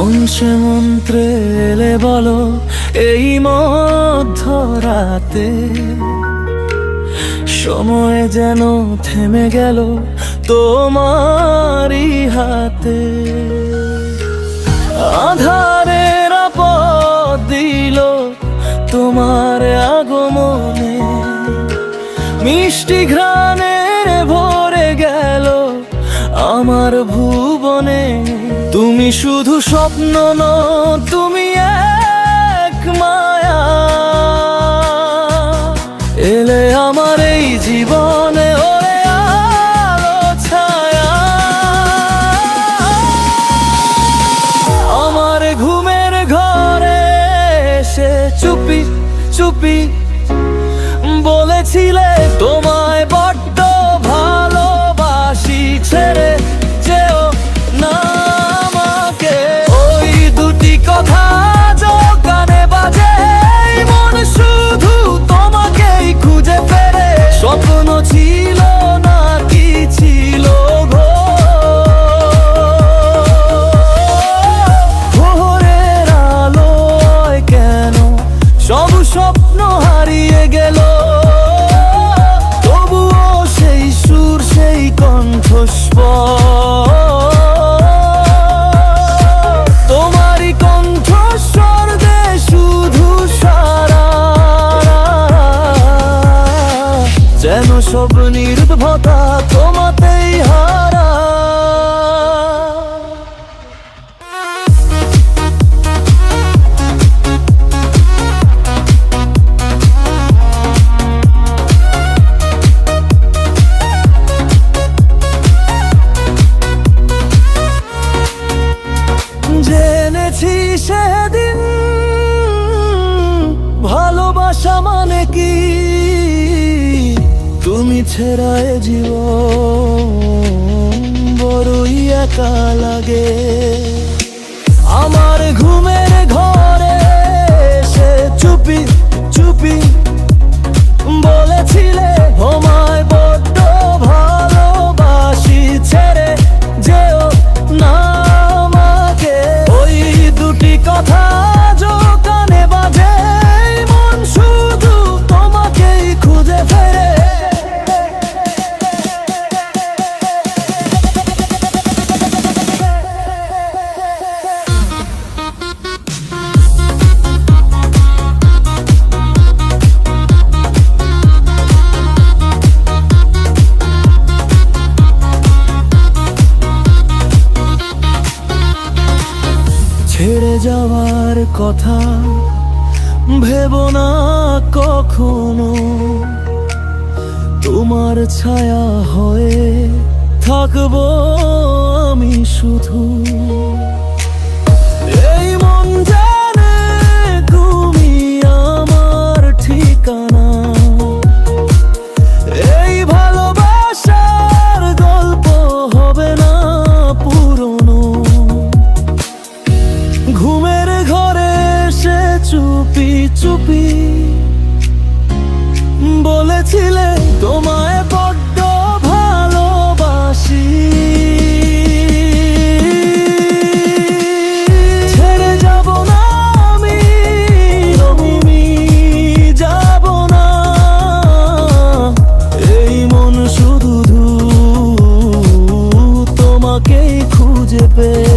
কোন সে মন্ত্রে এলে বলো এই মধ্যরাতে, সময় যেন থেমে গেল তোমারই হাতে। আধারের পথ দিল তোমার আগমনে, মিষ্টি ঘ্রাণের ভরে গেল আমার ভুবনে। তুমি শুধু স্বপ্ন নও, তুমি এক মায়া, এলে আমার এই জীবনে ওরে আলো ছায়া। আমার ঘুমের ঘরে এসে চুপি চুপি বলেছিলে তোমায় বড্ড ভালোবাসি, ছেড়ে যেও না আমাকে। ওই দুটি কথা যো কানে বাজে, মন শুধু তোমাকেই খুঁজে ফেরে। স্বপ্ন ছিল না কি ছিল গো, ভোরের আলোয় কেন সব স্বপ্ন হারিয়ে গেল। তবুও সেই সুর, সেই কণ্ঠস্বর, তোমারই কণ্ঠস্বর দে শুধু সারা, যেন সব নির্ভরতা তোমাতেই হারা। জেনেছি সেদিন ভালোবাসা মানে কি, তুমি ছেড়া এ জীবন বড়ই একা লাগে। আমার ঘুমের ঘরে এসে চুপি চুপি বলেছিলে তোমায় বড্ড ভালোবাসি, ছেড়ে যেও না আমাকে। ওই দুটি কথা যো কানে বাজে, মন শুধু তোমাকেই খুঁজে ফেরে। ছেড়ে যাওয়ার কথা ভেবো না কখনো, তোমার ছায়া হয়ে থাকবো আমি শুধু। এই মন জানে তুমি আমার ঠিকানা, এই ভালোবাসার গল্প হবে না পুরনো। ঘুমের ঘরে এসে চুপি চুপি বলেছিলে তোমায় বড্ড ভালোবাসি, ছেড়ে যাব না আমি, তুমি যাব না। এই মন শুধু তোমাকেই খুঁজে পেয়ে